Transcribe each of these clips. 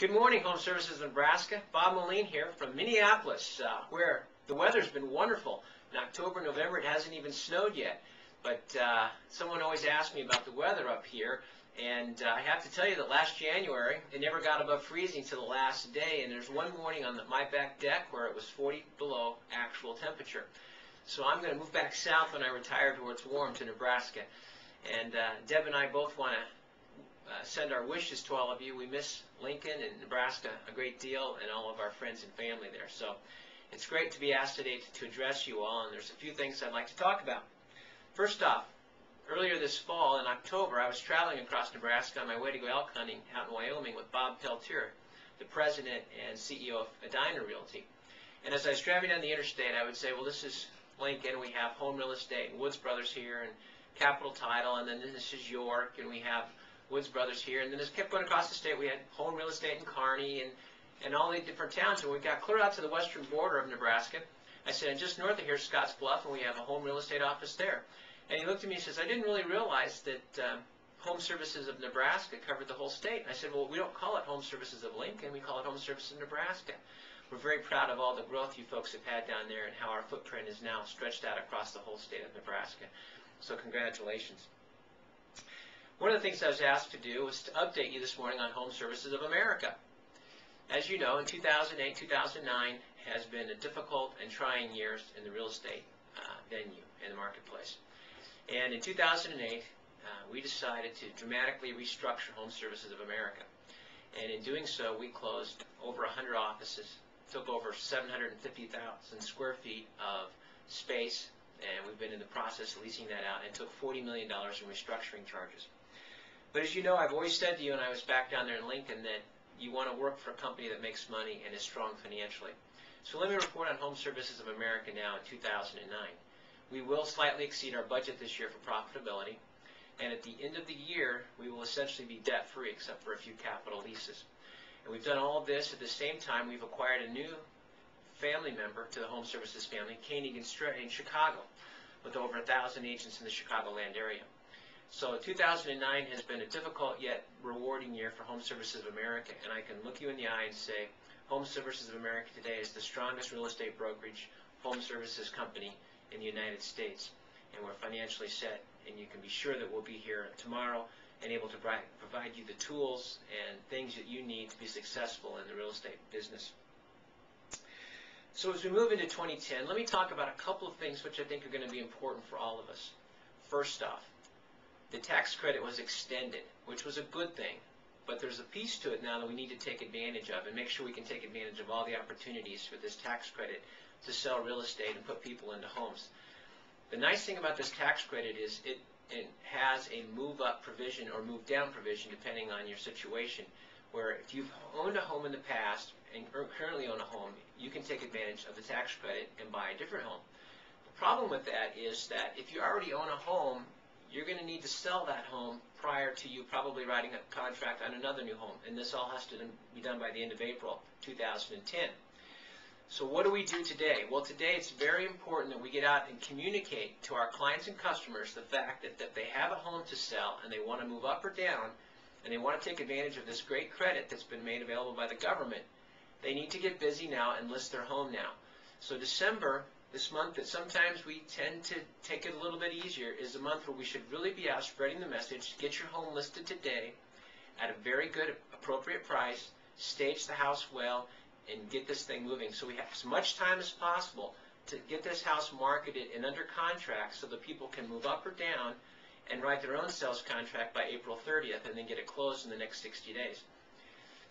Good morning, Home Services of Nebraska. Bob Moline here from Minneapolis, where the weather's been wonderful. In October, November, it hasn't even snowed yet. But someone always asks me about the weather up here, and I have to tell you that last January, it never got above freezing till the last day, and there's one morning on my back deck where it was 40 below actual temperature. So I'm going to move back south when I retire to where it's warm, to Nebraska. And Deb and I both want to send our wishes to all of you. We miss Lincoln and Nebraska a great deal, and all of our friends and family there. So it's great to be asked today to address you all, and there's a few things I'd like to talk about. First off, earlier this fall in October, I was traveling across Nebraska on my way to go elk hunting out in Wyoming with Bob Peltier, the president and CEO of Edina Realty. And as I was driving down the interstate, I would say, well, this is Lincoln, we have Home Real Estate, and Woods Brothers here, and Capital Title, and then this is York, and we have Woods Brothers here, and then as I kept going across the state, we had Home Real Estate in Kearney and all the different towns, and we got clear out to the western border of Nebraska. I said, and just north of here is Scotts Bluff, and we have a Home Real Estate office there. And he looked at me and says, I didn't really realize that Home Services of Nebraska covered the whole state. And I said, well, we don't call it Home Services of Lincoln, we call it Home Services of Nebraska. We're very proud of all the growth you folks have had down there and how our footprint is now stretched out across the whole state of Nebraska. So congratulations. One of the things I was asked to do was to update you this morning on Home Services of America. As you know, in 2008, 2009 has been a difficult and trying years in the real estate venue in the marketplace. And in 2008, we decided to dramatically restructure Home Services of America. And in doing so, we closed over 100 offices, took over 750,000 square feet of space, and we've been in the process of leasing that out, and took $40 million in restructuring charges. But as you know, I've always said to you, and I was back down there in Lincoln, that you want to work for a company that makes money and is strong financially. So let me report on Home Services of America now in 2009. We will slightly exceed our budget this year for profitability, and at the end of the year, we will essentially be debt-free except for a few capital leases. And we've done all of this at the same time we've acquired a new family member to the Home Services family, Koenig & Stray in Chicago, with over 1,000 agents in the Chicagoland area. So 2009 has been a difficult yet rewarding year for Home Services of America, and I can look you in the eye and say Home Services of America today is the strongest real estate brokerage home services company in the United States, and we're financially set, and you can be sure that we'll be here tomorrow and able to provide you the tools and things that you need to be successful in the real estate business. So as we move into 2010, let me talk about a couple of things which I think are going to be important for all of us. First off, the tax credit was extended, which was a good thing, but there's a piece to it now that we need to take advantage of and make sure we can take advantage of all the opportunities for this tax credit to sell real estate and put people into homes. The nice thing about this tax credit is it has a move-up provision or move-down provision depending on your situation, where if you've owned a home in the past and currently own a home, you can take advantage of the tax credit and buy a different home. The problem with that is that if you already own a home, you're going to need to sell that home prior to you probably writing a contract on another new home, and this all has to be done by the end of April 2010. So what do we do today? Well, today it's very important that we get out and communicate to our clients and customers the fact that if they have a home to sell and they want to move up or down and they want to take advantage of this great credit that's been made available by the government, they need to get busy now and list their home now. So December, this month that sometimes we tend to take it a little bit easier, is a month where we should really be out spreading the message. Get your home listed today at a very good, appropriate price, stage the house well, and get this thing moving. So we have as much time as possible to get this house marketed and under contract so that people can move up or down and write their own sales contract by April 30th and then get it closed in the next 60 days.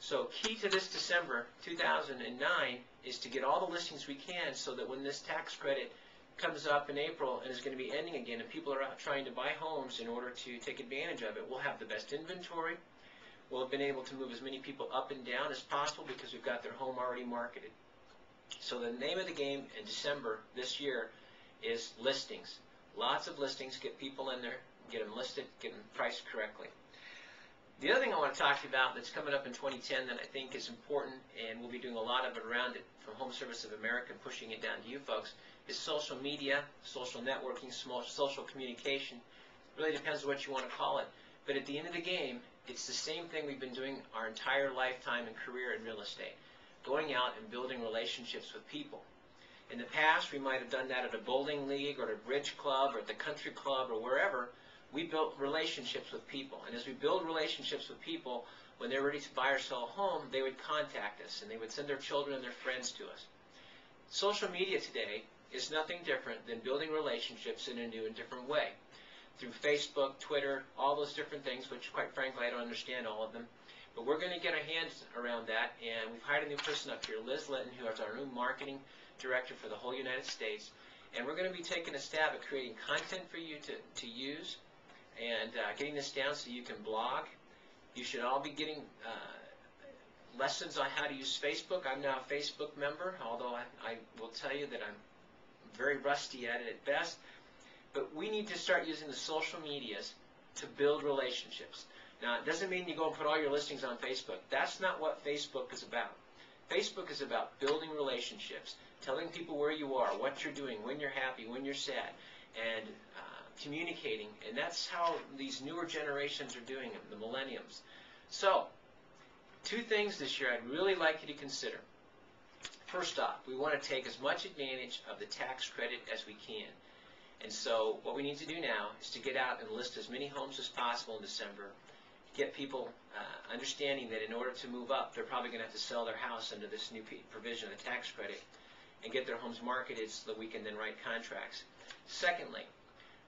So key to this December 2009 is to get all the listings we can so that when this tax credit comes up in April and is going to be ending again and people are out trying to buy homes in order to take advantage of it, we'll have the best inventory. We'll have been able to move as many people up and down as possible because we've got their home already marketed. So the name of the game in December this year is listings. Lots of listings, get people in there, get them listed, get them priced correctly. The other thing I want to talk to you about that's coming up in 2010 that I think is important, and we'll be doing a lot of it around it from Home Service of America and pushing it down to you folks, is social media, social networking, social communication. It really depends on what you want to call it. But at the end of the game, It's the same thing we've been doing our entire lifetime and career in real estate, going out and building relationships with people. In the past, we might have done that at a bowling league or at a bridge club or at the country club or wherever. We built relationships with people. And as we build relationships with people, when they're ready to buy or sell a home, they would contact us and they would send their children and their friends to us. Social media today is nothing different than building relationships in a new and different way. Through Facebook, Twitter, all those different things, which quite frankly I don't understand all of them. But we're going to get our hands around that, and we've hired a new person up here, Liz Litton, who is our new marketing director for the whole United States. And we're going to be taking a stab at creating content for you to use and getting this down so you can blog. You should all be getting lessons on how to use Facebook. I'm now a Facebook member, although I will tell you that I'm very rusty at it at best. But we need to start using the social medias to build relationships. Now, it doesn't mean you go and put all your listings on Facebook. That's not what Facebook is about. Facebook is about building relationships, telling people where you are, what you're doing, when you're happy, when you're sad, and communicating. And that's how these newer generations are doing it, the millenniums. So, 2 things this year I'd really like you to consider. First off, we want to take as much advantage of the tax credit as we can. And so what we need to do now is to get out and list as many homes as possible in December, get people understanding that in order to move up, they're probably going to have to sell their house under this new provision of the tax credit, and get their homes marketed so that we can then write contracts. Secondly,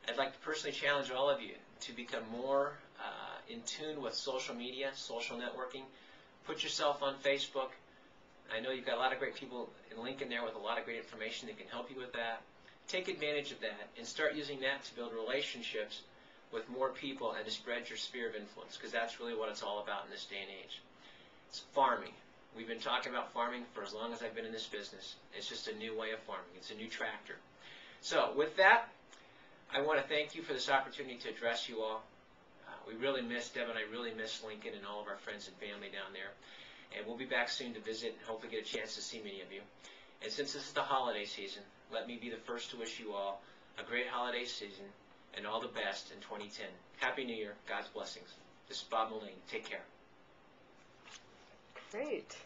I'd like to personally challenge all of you to become more in tune with social media, social networking. Put yourself on Facebook. I know you've got a lot of great people in Lincoln there with a lot of great information that can help you with that. Take advantage of that and start using that to build relationships with more people and to spread your sphere of influence, because that's really what it's all about in this day and age. It's farming. We've been talking about farming for as long as I've been in this business. It's just a new way of farming. It's a new tractor. So with that, I want to thank you for this opportunity to address you all. We really miss, Deb and I really miss Lincoln and all of our friends and family down there. And we'll be back soon to visit and hopefully get a chance to see many of you. And since this is the holiday season, let me be the first to wish you all a great holiday season and all the best in 2010. Happy New Year. God's blessings. This is Bob Mullane. Take care. Great.